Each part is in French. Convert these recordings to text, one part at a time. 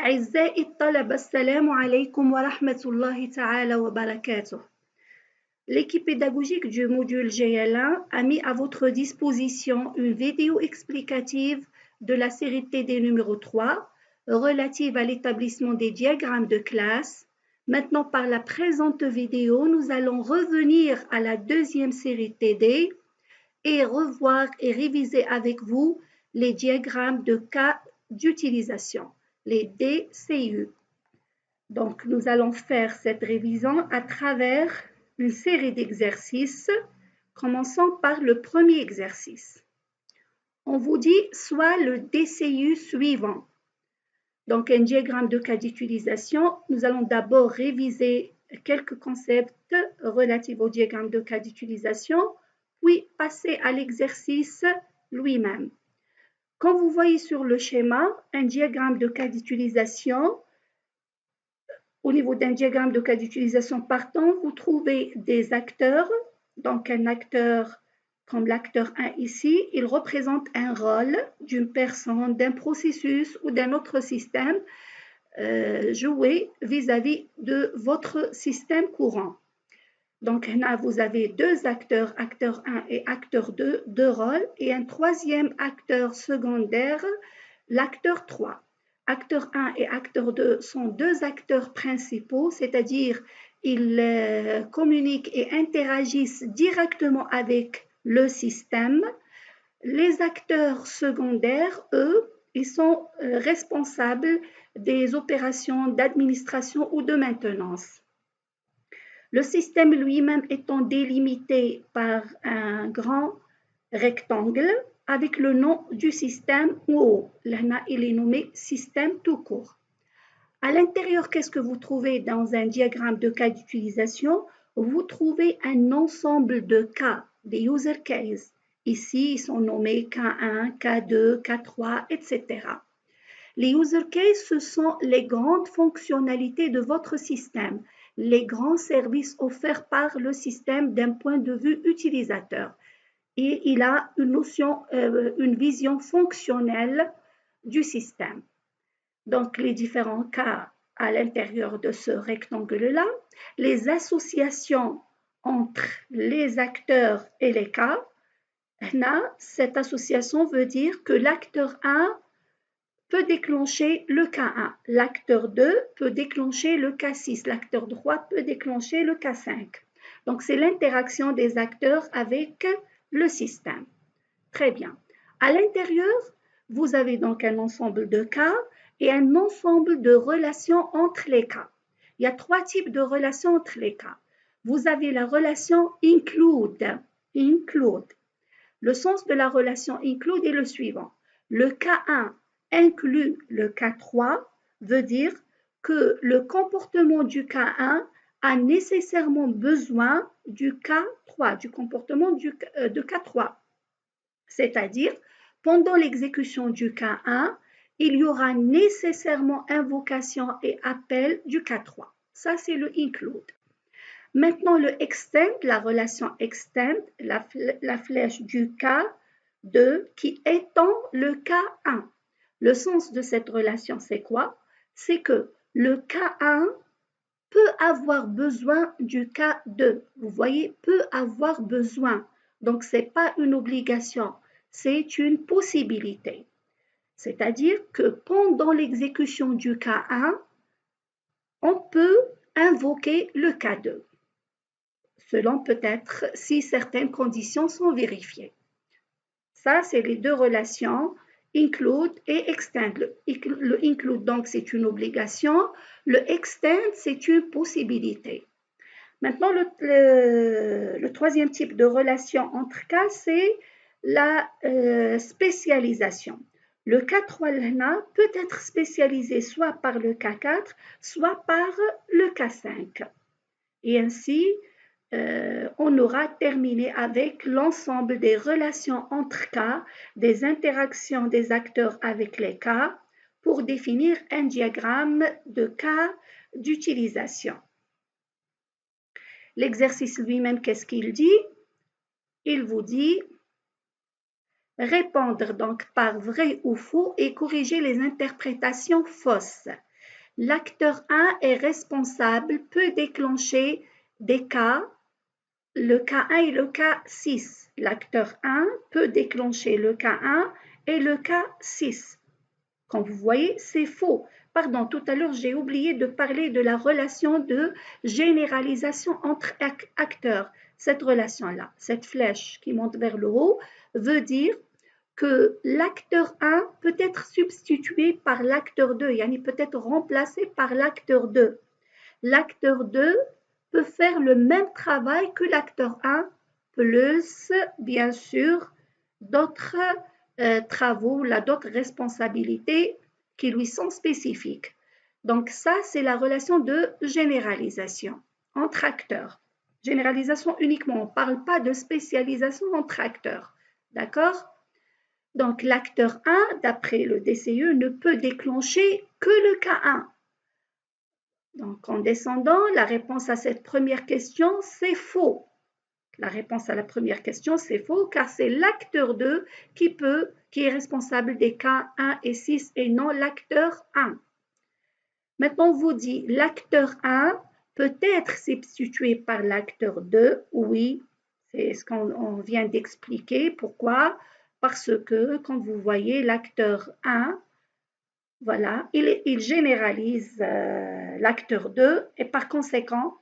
أعزائي الطلبة السلام عليكم ورحمة الله تعالى وبركاته. L'équipe pédagogique du module GL1 a mis à votre disposition une vidéo explicative de la série TD numéro 3 relative à l'établissement des diagrammes de classe. Maintenant, par la présente vidéo, nous allons revenir à la deuxième série TD et revoir et réviser avec vous les diagrammes de cas d'utilisation, les DCU. Donc, nous allons faire cette révision à travers une série d'exercices, commençant par le premier exercice. On vous dit soit le DCU suivant. Donc, un diagramme de cas d'utilisation. Nous allons d'abord réviser quelques concepts relatifs au diagramme de cas d'utilisation, puis passer à l'exercice lui-même. Comme vous voyez sur le schéma, un diagramme de cas d'utilisation, au niveau d'un diagramme de cas d'utilisation partant, vous trouvez des acteurs. Donc, un acteur comme l'acteur 1 ici, il représente un rôle d'une personne, d'un processus ou d'un autre système joué vis-à-vis de votre système courant. Donc, là, vous avez deux acteurs, acteur 1 et acteur 2, deux rôles, et un troisième acteur secondaire, l'acteur 3. Acteur 1 et acteur 2 sont deux acteurs principaux, c'est-à-dire ils communiquent et interagissent directement avec le système. Les acteurs secondaires, eux, ils sont responsables des opérations d'administration ou de maintenance. Le système lui-même étant délimité par un grand rectangle avec le nom du système en haut. Là, il est nommé système tout court. À l'intérieur, qu'est-ce que vous trouvez dans un diagramme de cas d'utilisation? Vous trouvez un ensemble de cas, des user cases. Ici, ils sont nommés K1, K2, K3, etc. Les user cases, ce sont les grandes fonctionnalités de votre système, les grands services offerts par le système d'un point de vue utilisateur. Et il a une vision fonctionnelle du système. Donc, les différents cas à l'intérieur de ce rectangle-là, les associations entre les acteurs et les cas. Là, cette association veut dire que l'acteur 1 peut déclencher le K1, l'acteur 2 peut déclencher le K6, l'acteur 3 peut déclencher le K5. Donc, c'est l'interaction des acteurs avec le système. Très bien. À l'intérieur, vous avez donc un ensemble de cas et un ensemble de relations entre les cas. Il y a trois types de relations entre les cas. Vous avez la relation include. Le sens de la relation include est le suivant. Le K1 inclut le K3 veut dire que le comportement du K1 a nécessairement besoin du K3, du comportement de K3. C'est-à-dire, pendant l'exécution du K1, il y aura nécessairement invocation et appel du K3. Ça, c'est le include. Maintenant, le extend, la relation extend, la flèche du K2 qui étend le K1. Le sens de cette relation, c'est quoi? C'est que le K1 peut avoir besoin du K2. Vous voyez, peut avoir besoin. Donc, ce n'est pas une obligation, c'est une possibilité. C'est-à-dire que pendant l'exécution du K1, on peut invoquer le K2, selon peut-être si certaines conditions sont vérifiées. Ça, c'est les deux relations, include et extend. Le include, donc, c'est une obligation. Le extend, c'est une possibilité. Maintenant, le troisième type de relation entre cas, c'est la spécialisation. Le K3 peut être spécialisé soit par le K4, soit par le K5. Et ainsi, on aura terminé avec l'ensemble des relations entre cas, des interactions des acteurs avec les cas, pour définir un diagramme de cas d'utilisation. L'exercice lui-même, qu'est-ce qu'il dit? Il vous dit répondre donc par vrai ou faux et corriger les interprétations fausses. L'acteur 1 est responsable, peut déclencher des cas, le cas 1 et le cas 6. L'acteur 1 peut déclencher le cas 1 et le cas 6. Comme vous voyez, c'est faux. Pardon, tout à l'heure, j'ai oublié de parler de la relation de généralisation entre acteurs. Cette relation-là, cette flèche qui monte vers le haut, veut dire que l'acteur 1 peut être substitué par l'acteur 2, yani peut être remplacé par l'acteur 2. L'acteur 2 peut faire le même travail que l'acteur 1, plus, bien sûr, d'autres travaux, d'autres responsabilités qui lui sont spécifiques. Donc ça, c'est la relation de généralisation entre acteurs. Généralisation uniquement, on ne parle pas de spécialisation entre acteurs. D'accord? Donc l'acteur 1, d'après le DCE, ne peut déclencher que le cas 1. Donc en descendant, la réponse à cette première question, c'est faux. La réponse à la première question, c'est faux, car c'est l'acteur 2 qui est responsable des cas 1 et 6 et non l'acteur 1. Maintenant, on vous dit l'acteur 1 peut être substitué par l'acteur 2. Oui, c'est ce qu'on vient d'expliquer. Pourquoi? Parce que, comme vous voyez, l'acteur 1, voilà, il généralise l'acteur 2 et par conséquent,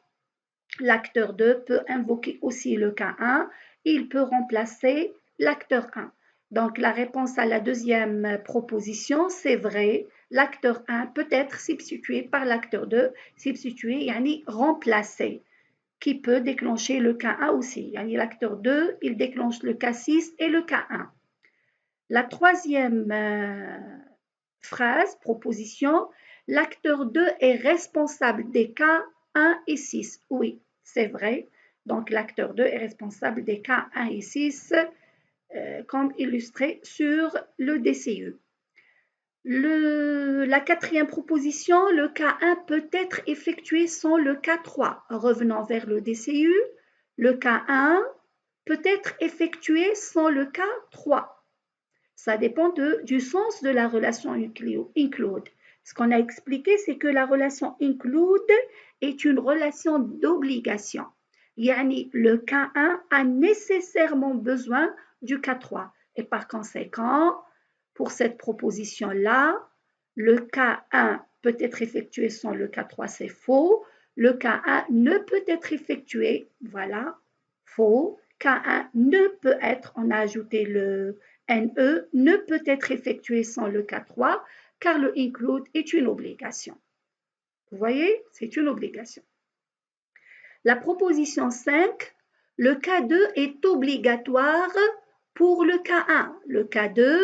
l'acteur 2 peut invoquer aussi le cas 1, il peut remplacer l'acteur 1. Donc la réponse à la deuxième proposition, c'est vrai, l'acteur 1 peut être substitué par l'acteur 2, substitué, yani remplacé, qui peut déclencher le cas 1 aussi. Yani l'acteur 2, il déclenche le cas 6 et le cas 1. La troisième phrase, proposition, l'acteur 2 est responsable des cas 1 et 6. Oui, c'est vrai. Donc, l'acteur 2 est responsable des cas 1 et 6, comme illustré sur le DCE. La quatrième proposition, le cas 1 peut être effectué sans le cas 3. Revenons vers le DCU. Le cas 1 peut être effectué sans le cas 3. Ça dépend du sens de la relation include. Ce qu'on a expliqué, c'est que la relation include est une relation d'obligation. Yani, le cas 1 a nécessairement besoin du cas 3. Et par conséquent, pour cette proposition-là, le cas 1 peut être effectué sans le cas 3, c'est faux. Le cas 1 ne peut être effectué, voilà, faux. Cas 1 ne peut être, on a ajouté le NE, ne peut être effectué sans le cas 3, car le include est une obligation. Vous voyez, c'est une obligation. La proposition 5, le cas 2 est obligatoire pour le cas 1. Le cas 2,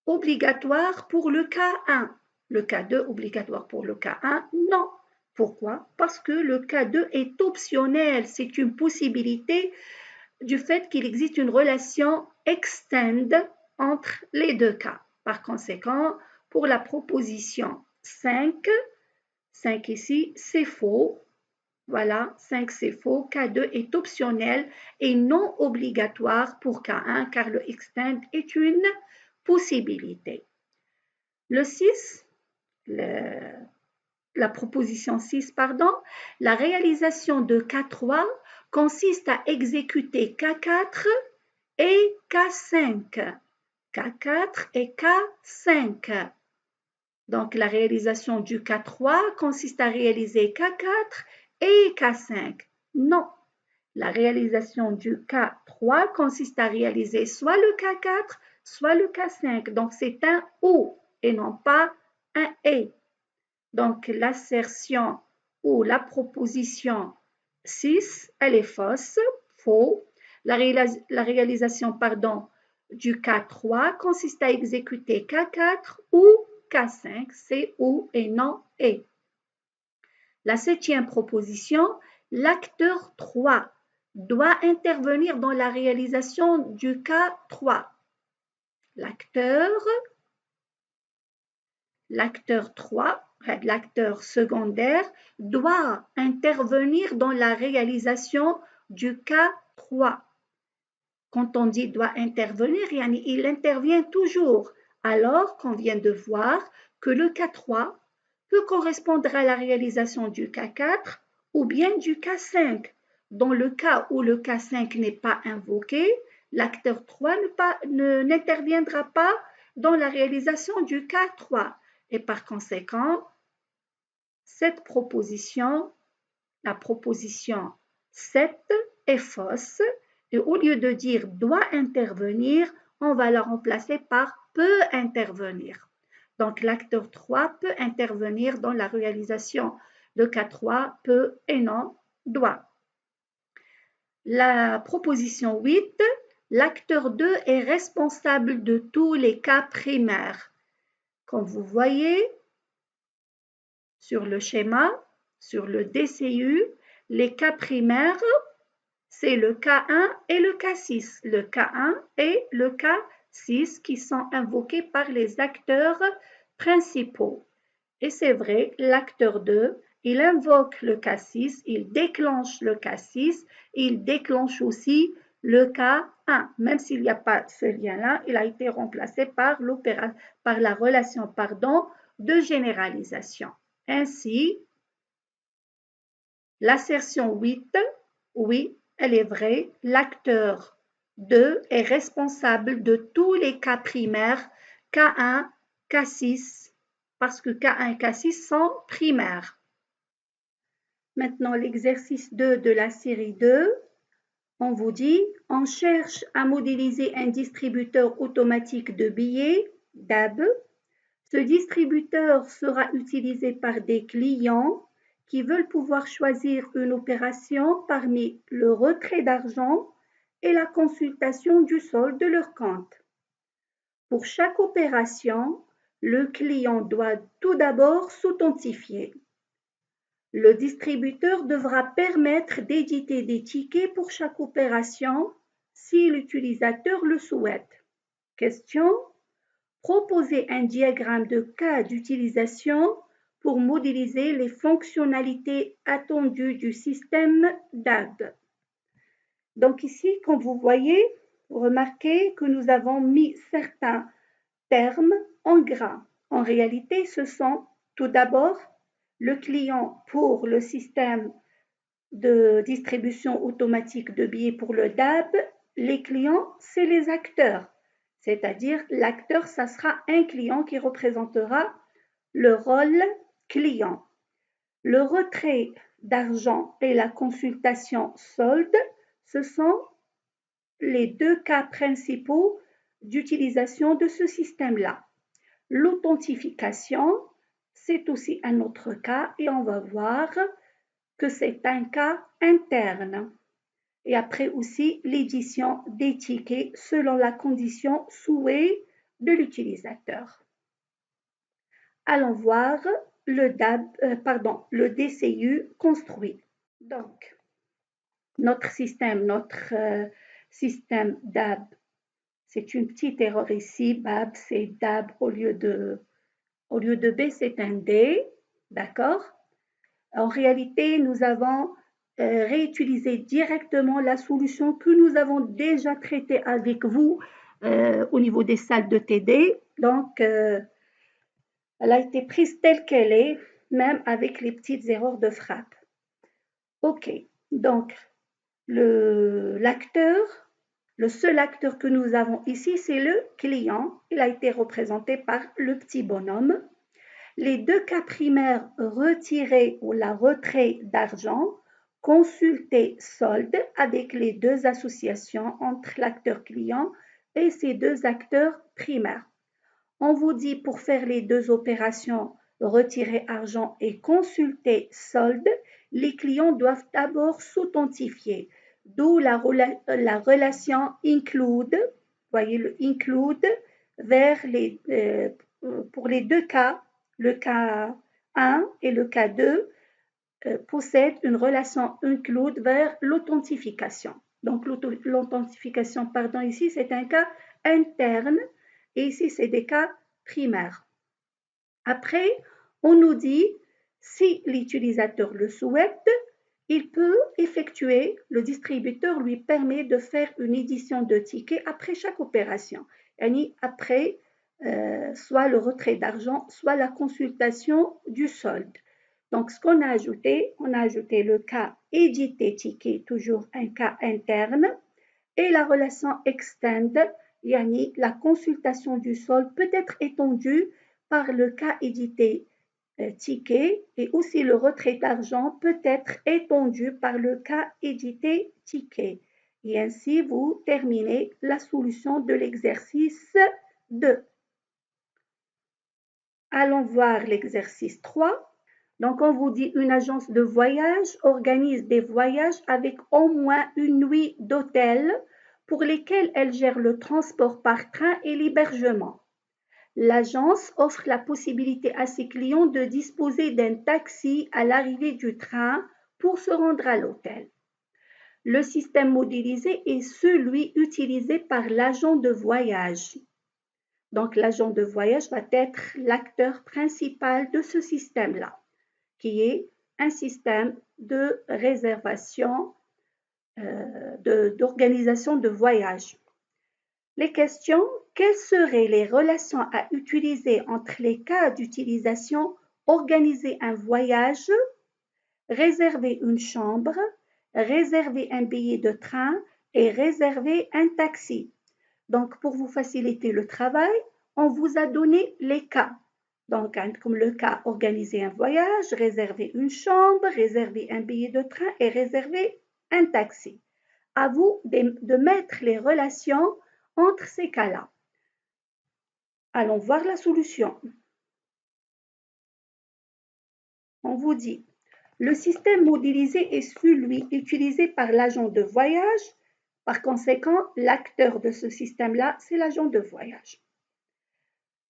obligatoire pour le cas 1. Le cas 2, obligatoire pour le cas 1, non. Pourquoi? Parce que le cas 2 est optionnel, c'est une possibilité du fait qu'il existe une relation extend entre les deux cas. Par conséquent, pour la proposition 5 ici, c'est faux. Voilà, 5 c'est faux. Cas 2 est optionnel et non obligatoire pour cas 1 car le extend est une possibilité. Le 6, la proposition 6, pardon, la réalisation de K3 consiste à exécuter K4 et K5. K4 et K5. Donc, la réalisation du K3 consiste à réaliser K4 et K5. Non, la réalisation du K3 consiste à réaliser soit le K4, soit le K5. Donc, c'est un ou et non pas un et. Donc, l'assertion ou la proposition 6, elle est fausse, faux. La réalisation du K3 consiste à exécuter K4 ou K5, c'est ou et non et. La septième proposition, l'acteur 3 doit intervenir dans la réalisation du K3. L'acteur 3, l'acteur secondaire, doit intervenir dans la réalisation du cas 3. Quand on dit doit intervenir, il intervient toujours, alors qu'on vient de voir que le cas 3 peut correspondre à la réalisation du cas 4 ou bien du cas 5. Dans le cas où le cas 5 n'est pas invoqué, l'acteur 3 n'interviendra pas dans la réalisation du cas 3 et par conséquent, cette proposition, la proposition 7 est fausse et au lieu de dire doit intervenir, on va la remplacer par peut intervenir. Donc l'acteur 3 peut intervenir dans la réalisation de cas 3, peut et non doit. La proposition 8, l'acteur 2 est responsable de tous les cas primaires. Comme vous voyez sur le schéma, sur le DCU, les cas primaires, c'est le cas 1 et le cas 6. Le cas 1 et le cas 6 qui sont invoqués par les acteurs principaux. Et c'est vrai, l'acteur 2, il invoque le cas 6, il déclenche le cas 6, il déclenche aussi le cas 1. Même s'il n'y a pas ce lien-là, il a été remplacé par la relation de généralisation. Ainsi, l'assertion 8, oui, elle est vraie, l'acteur 2 est responsable de tous les cas primaires, K1, K6, parce que K1 et K6 sont primaires. Maintenant, l'exercice 2 de la série 2, on vous dit, on cherche à modéliser un distributeur automatique de billets, DAB. Ce distributeur sera utilisé par des clients qui veulent pouvoir choisir une opération parmi le retrait d'argent et la consultation du solde de leur compte. Pour chaque opération, le client doit tout d'abord s'authentifier. Le distributeur devra permettre d'éditer des tickets pour chaque opération si l'utilisateur le souhaite. Question: proposer un diagramme de cas d'utilisation pour modéliser les fonctionnalités attendues du système DAB. Donc ici, comme vous voyez, vous remarquez que nous avons mis certains termes en gras. En réalité, ce sont tout d'abord le client pour le système de distribution automatique de billets pour le DAB. Les clients, c'est les acteurs. C'est-à-dire, l'acteur, ça sera un client qui représentera le rôle client. Le retrait d'argent et la consultation solde, ce sont les deux cas principaux d'utilisation de ce système-là. L'authentification, c'est aussi un autre cas et on va voir que c'est un cas interne. Et après aussi l'édition des tickets selon la condition souhait de l'utilisateur. Allons voir le DCU construit. Donc, notre système DAB, c'est une petite erreur ici. BAB, c'est DAB au lieu de B, c'est un D. D'accord? En réalité, nous avons réutilisé directement la solution que nous avons déjà traitée avec vous au niveau des salles de TD. Donc, elle a été prise telle qu'elle est, même avec les petites erreurs de frappe. OK, donc l'acteur, le seul acteur que nous avons ici, c'est le client. Il a été représenté par le petit bonhomme. Les deux cas primaires, retirer ou la retrait d'argent, consulter solde avec les deux associations entre l'acteur client et ces deux acteurs primaires. On vous dit pour faire les deux opérations, retirer argent et consulter solde, les clients doivent d'abord s'authentifier, d'où la relation include, voyez le include, pour les deux cas, le cas 1 et le cas 2 possèdent une relation include vers l'authentification. Donc l'authentification, ici c'est un cas interne et ici c'est des cas primaires. Après, on nous dit si l'utilisateur le souhaite, il peut effectuer, le distributeur lui permet de faire une édition de ticket après chaque opération. Après soit le retrait d'argent, soit la consultation du solde. Donc, ce qu'on a ajouté, on a ajouté le cas édité ticket, toujours un cas interne, et la relation extend, yani la consultation du solde peut être étendue par le cas édité ticket et aussi le retrait d'argent peut être étendu par le cas édité ticket. Et ainsi, vous terminez la solution de l'exercice 2. Allons voir l'exercice 3. Donc, on vous dit une agence de voyage organise des voyages avec au moins une nuit d'hôtel pour lesquels elle gère le transport par train et l'hébergement. L'agence offre la possibilité à ses clients de disposer d'un taxi à l'arrivée du train pour se rendre à l'hôtel. Le système modélisé est celui utilisé par l'agent de voyage. Donc, l'agent de voyage va être l'acteur principal de ce système-là, qui est un système de réservation, d'organisation de voyage. Les questions, quelles seraient les relations à utiliser entre les cas d'utilisation organiser un voyage, réserver une chambre, réserver un billet de train et réserver un taxi? Donc, pour vous faciliter le travail, on vous a donné les cas. Donc, comme le cas organiser un voyage, réserver une chambre, réserver un billet de train et réserver un taxi. À vous de mettre les relations entre ces cas-là. Allons voir la solution. On vous dit, le système modélisé est celui utilisé par l'agent de voyage. Par conséquent, l'acteur de ce système-là, c'est l'agent de voyage.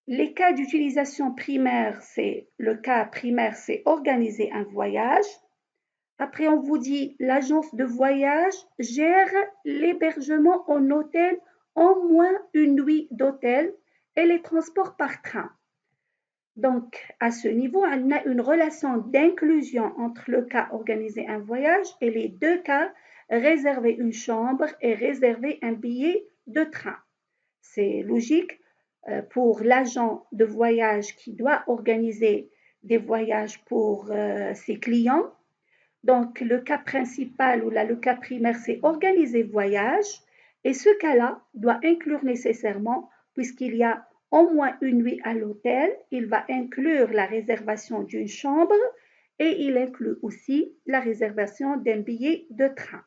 Les cas d'utilisation primaire, le cas primaire, c'est organiser un voyage. Après, on vous dit, l'agence de voyage gère l'hébergement en hôtel, au moins une nuit d'hôtel et les transports par train. Donc, à ce niveau, on a une relation d'inclusion entre le cas organiser un voyage et les deux cas réserver une chambre et réserver un billet de train. C'est logique pour l'agent de voyage qui doit organiser des voyages pour ses clients. Donc, le cas principal ou là, le cas primaire, c'est organiser voyage. Et ce cas-là doit inclure nécessairement, puisqu'il y a au moins une nuit à l'hôtel, il va inclure la réservation d'une chambre et il inclut aussi la réservation d'un billet de train.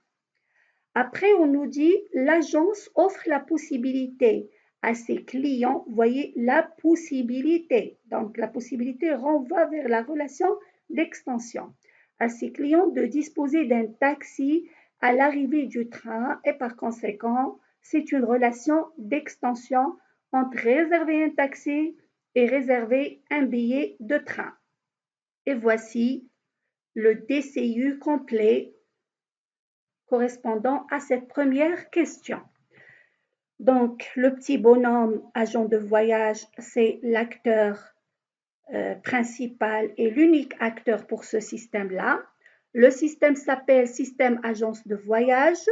Après, on nous dit l'agence offre la possibilité à ses clients, voyez la possibilité. Donc, la possibilité renvoie vers la relation d'extension. À ses clients de disposer d'un taxi à l'arrivée du train et par conséquent, c'est une relation d'extension entre réserver un taxi et réserver un billet de train. Et voici le DCU complet correspondant à cette première question. Donc, le petit bonhomme agent de voyage, c'est l'acteur principal et l'unique acteur pour ce système-là. Le système s'appelle système agence de voyage.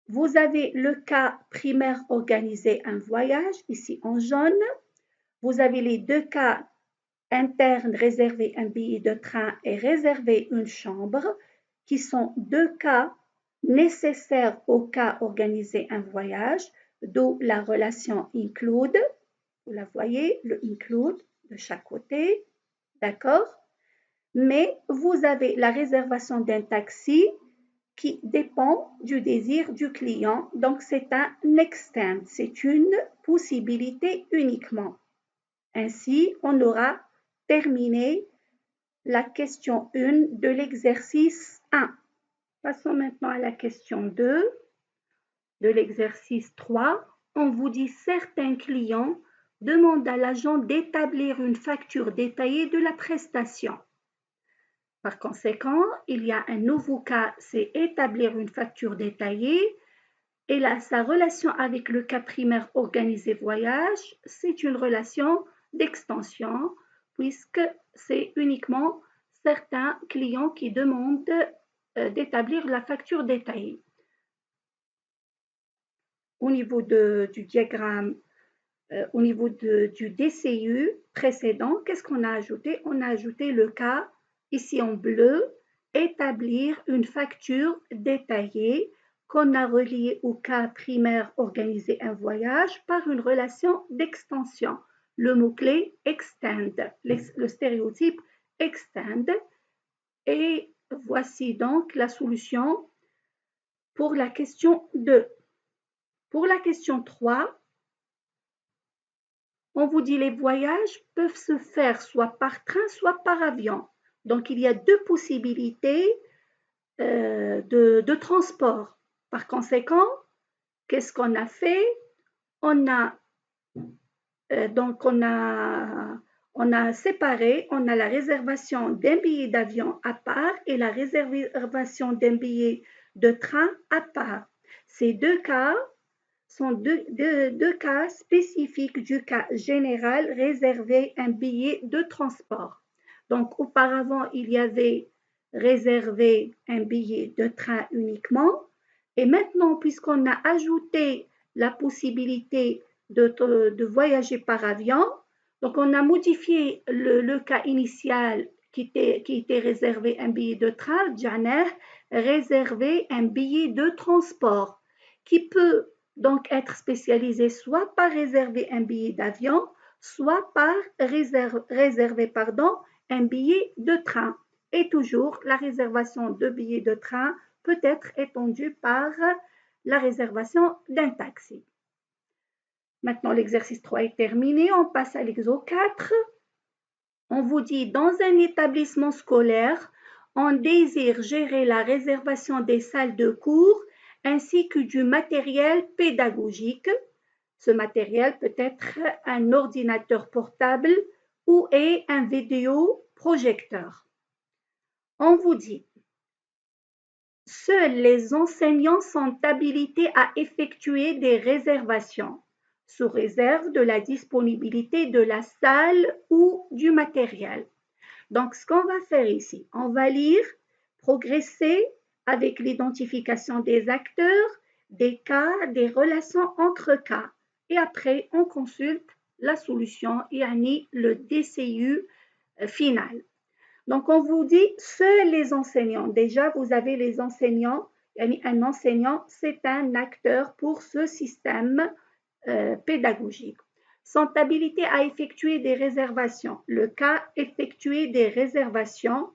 Vous avez le cas primaire organiser un voyage, ici en jaune. Vous avez les deux cas internes, réserver un billet de train et réserver une chambre, qui sont deux cas nécessaires au cas organiser un voyage, d'où la relation include. Vous la voyez, le include de chaque côté, d'accord? Mais vous avez la réservation d'un taxi qui dépend du désir du client. Donc, c'est un extend, c'est une possibilité uniquement. Ainsi, on aura terminé la question 1 de l'exercice 1. Passons maintenant à la question 2 de l'exercice 3. On vous dit certains clients demandent à l'agent d'établir une facture détaillée de la prestation. Par conséquent, il y a un nouveau cas, c'est établir une facture détaillée. Et là, sa relation avec le cas primaire organisé voyage, c'est une relation d'extension puisque c'est uniquement certains clients qui demandent d'établir la facture détaillée. Au niveau du diagramme au niveau du DCU précédent, qu'est-ce qu'on a ajouté? On a ajouté le cas, ici en bleu, établir une facture détaillée qu'on a reliée au cas primaire organiser un voyage par une relation d'extension. Le mot-clé extend, le stéréotype extend. Et voici donc la solution pour la question 2. Pour la question 3, on vous dit les voyages peuvent se faire soit par train, soit par avion. Donc, il y a deux possibilités de transport. Par conséquent, qu'est-ce qu'on a fait? On a séparé, on a la réservation d'un billet d'avion à part et la réservation d'un billet de train à part. Ces deux cas sont deux cas spécifiques du cas général réservé un billet de transport. Donc, auparavant, il y avait réservé un billet de train uniquement. Et maintenant, puisqu'on a ajouté la possibilité de voyager par avion, donc on a modifié le cas initial qui était réservé un billet de train, réservé un billet de transport qui peut donc être spécialisé soit par réserver un billet d'avion, soit par réserver un billet de train. Et toujours, la réservation de billets de train peut être étendue par la réservation d'un taxi. Maintenant, l'exercice 3 est terminé. On passe à l'exo 4. On vous dit, dans un établissement scolaire, on désire gérer la réservation des salles de cours ainsi que du matériel pédagogique. Ce matériel peut être un ordinateur portable ou est un vidéoprojecteur. On vous dit, seuls les enseignants sont habilités à effectuer des réservations sous réserve de la disponibilité de la salle ou du matériel. Donc, ce qu'on va faire ici, on va lire, progresser avec l'identification des acteurs, des cas, des relations entre cas. Et après, on consulte la solution, yani le DCU final. Donc, on vous dit, seuls les enseignants, déjà vous avez les enseignants, un enseignant, c'est un acteur pour ce système pédagogique. Sont habilités à effectuer des réservations. Le cas, effectuer des réservations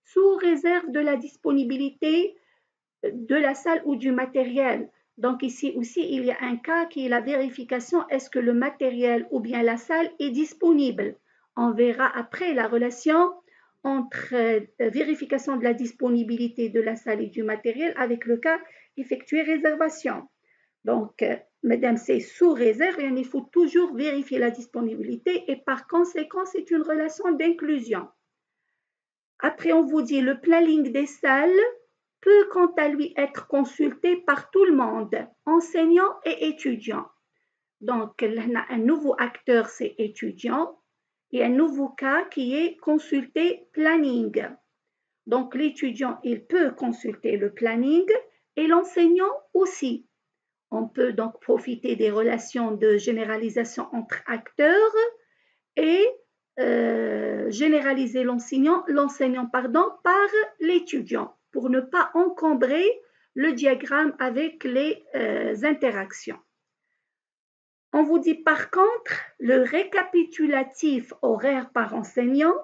sous réserve de la disponibilité de la salle ou du matériel. Donc ici aussi, il y a un cas qui est la vérification, est-ce que le matériel ou bien la salle est disponible? On verra après la relation entre vérification de la disponibilité de la salle et du matériel avec le cas effectuer réservation. Donc, mesdames, c'est sous réserve et il faut toujours vérifier la disponibilité et par conséquent, c'est une relation d'inclusion. Après, on vous dit le planning des salles peut quant à lui être consulté par tout le monde, enseignants et étudiants. Donc, un nouveau acteur, c'est étudiant, et un nouveau cas qui est consulter planning. Donc, l'étudiant, il peut consulter le planning et l'enseignant aussi. On peut donc profiter des relations de généralisation entre acteurs et généraliser l'enseignant par l'étudiant pour ne pas encombrer le diagramme avec les interactions. On vous dit par contre, le récapitulatif horaire par enseignant,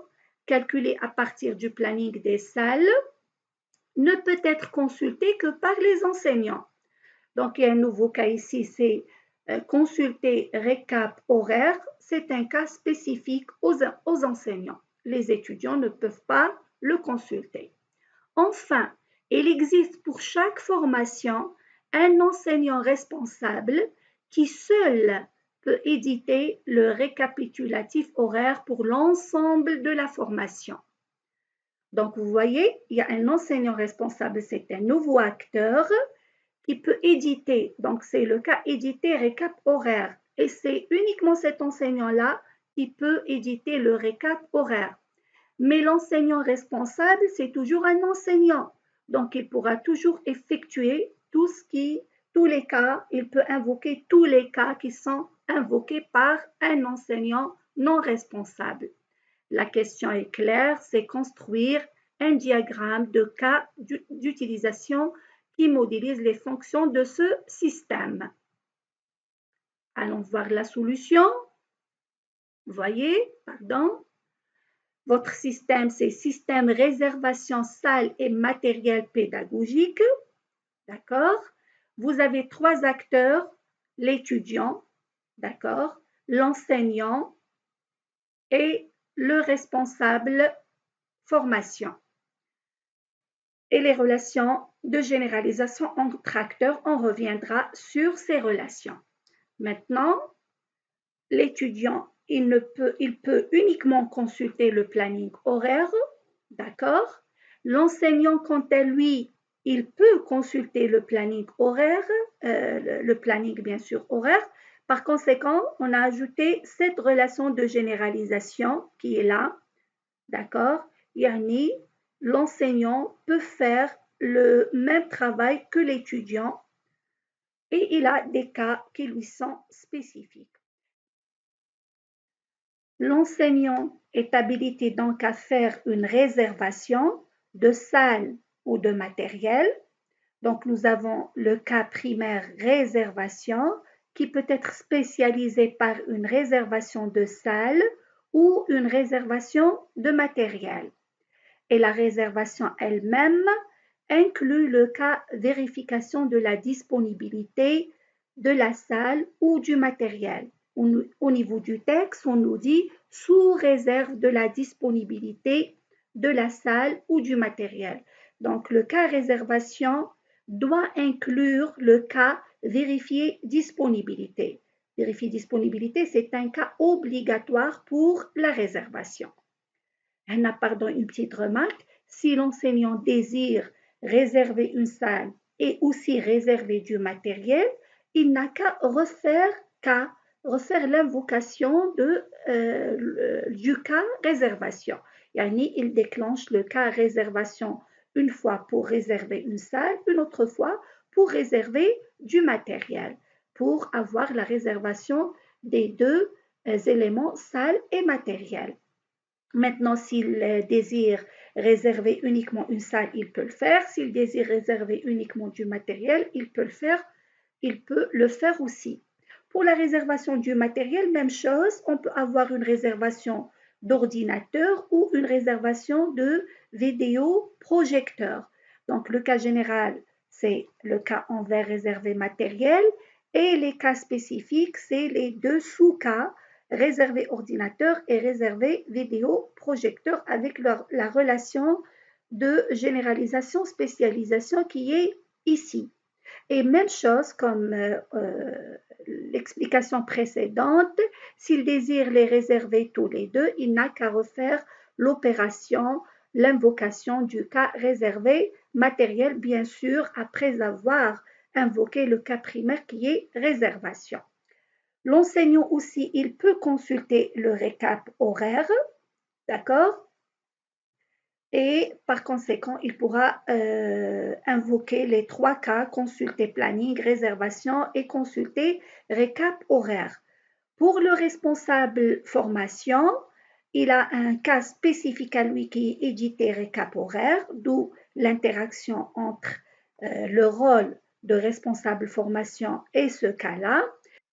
calculé à partir du planning des salles, ne peut être consulté que par les enseignants. Donc, il y a un nouveau cas ici, c'est consulter récap horaire. C'est un cas spécifique aux enseignants. Les étudiants ne peuvent pas le consulter. Enfin, il existe pour chaque formation un enseignant responsable qui seul peut éditer le récapitulatif horaire pour l'ensemble de la formation. Donc, vous voyez, il y a un enseignant responsable, c'est un nouveau acteur qui peut éditer, donc c'est le cas éditer récap horaire. Et c'est uniquement cet enseignant-là qui peut éditer le récap horaire. Mais l'enseignant responsable, c'est toujours un enseignant. Donc, il pourra toujours effectuer tous les cas, il peut invoquer tous les cas qui sont invoqué par un enseignant non responsable. La question est claire, c'est construire un diagramme de cas d'utilisation qui modélise les fonctions de ce système. Allons voir la solution. Voyez, pardon. Votre système, c'est système réservation salle et matériel pédagogique. D'accord? Vous avez trois acteurs, l'étudiant, d'accord, l'enseignant et le responsable formation. Et les relations de généralisation entre acteurs, on reviendra sur ces relations. Maintenant, l'étudiant, il peut uniquement consulter le planning horaire, d'accord? L'enseignant, quant à lui, il peut consulter le planning horaire, le planning bien sûr horaire. Par conséquent, on a ajouté cette relation de généralisation qui est là, d'accord? Yani, l'enseignant peut faire le même travail que l'étudiant et il a des cas qui lui sont spécifiques. L'enseignant est habilité donc à faire une réservation de salle ou de matériel. Donc, nous avons le cas primaire réservation qui peut être spécialisé par une réservation de salle ou une réservation de matériel. Et la réservation elle-même inclut le cas vérification de la disponibilité de la salle ou du matériel. Au niveau du texte, on nous dit sous réserve de la disponibilité de la salle ou du matériel. Donc, le cas réservation doit inclure le cas vérifier disponibilité. Vérifier disponibilité, c'est un cas obligatoire pour la réservation. Pardon, une petite remarque, si l'enseignant désire réserver une salle et aussi réserver du matériel, il n'a qu'à refaire l'invocation du cas réservation. Yani, il déclenche le cas réservation une fois pour réserver une salle, une autre fois pour réserver du matériel, pour avoir la réservation des deux éléments, salle et matériel. Maintenant, s'il désire réserver uniquement une salle, il peut le faire. S'il désire réserver uniquement du matériel, il peut le faire aussi. Pour la réservation du matériel, même chose, on peut avoir une réservation d'ordinateur ou une réservation de vidéoprojecteur. Donc, le cas général, c'est le cas envers réservé matériel et les cas spécifiques, c'est les deux sous-cas réservé ordinateur et réservé vidéoprojecteur avec la relation de généralisation spécialisation qui est ici. Et même chose comme l'explication précédente, s'il désire les réserver tous les deux, il n'a qu'à refaire l'opération, l'invocation du cas réservé matériel, bien sûr, après avoir invoqué le cas primaire qui est réservation. L'enseignant aussi, il peut consulter le récap horaire, d'accord? Et par conséquent, il pourra invoquer les trois cas, consulter planning, réservation et consulter récap horaire. Pour le responsable formation, il a un cas spécifique à lui qui est édité récap horaire, d'où l'interaction entre le rôle de responsable formation et ce cas-là.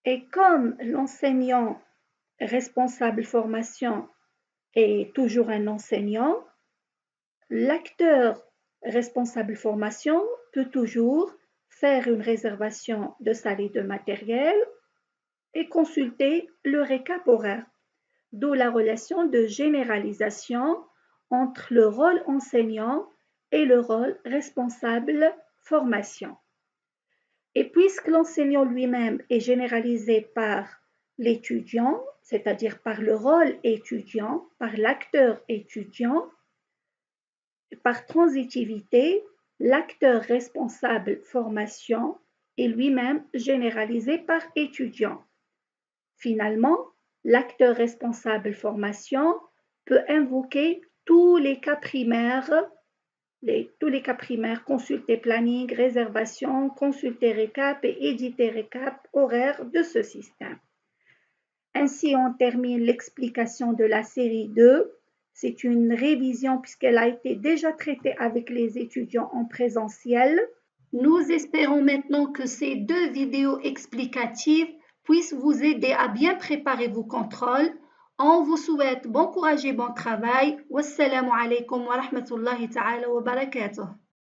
Et comme l'enseignant responsable formation est toujours un enseignant, l'acteur responsable formation peut toujours faire une réservation de salle et de matériel et consulter le récap horaire, d'où la relation de généralisation entre le rôle enseignant et le rôle responsable formation. Et puisque l'enseignant lui-même est généralisé par l'étudiant, c'est-à-dire par le rôle étudiant, par l'acteur étudiant, par transitivité, l'acteur responsable formation est lui-même généralisé par étudiant. Finalement, l'acteur responsable formation peut invoquer tous les cas primaires, consulter planning, réservation, consulter récap et éditer récap horaire de ce système. Ainsi, on termine l'explication de la série 2. C'est une révision puisqu'elle a été déjà traitée avec les étudiants en présentiel. Nous espérons maintenant que ces 2 vidéos explicatives puissent vous aider à bien préparer vos contrôles. On vous souhaite bon courage et bon travail. Wassalamu alaikum wa rahmatullahi ta'ala wa barakatuh.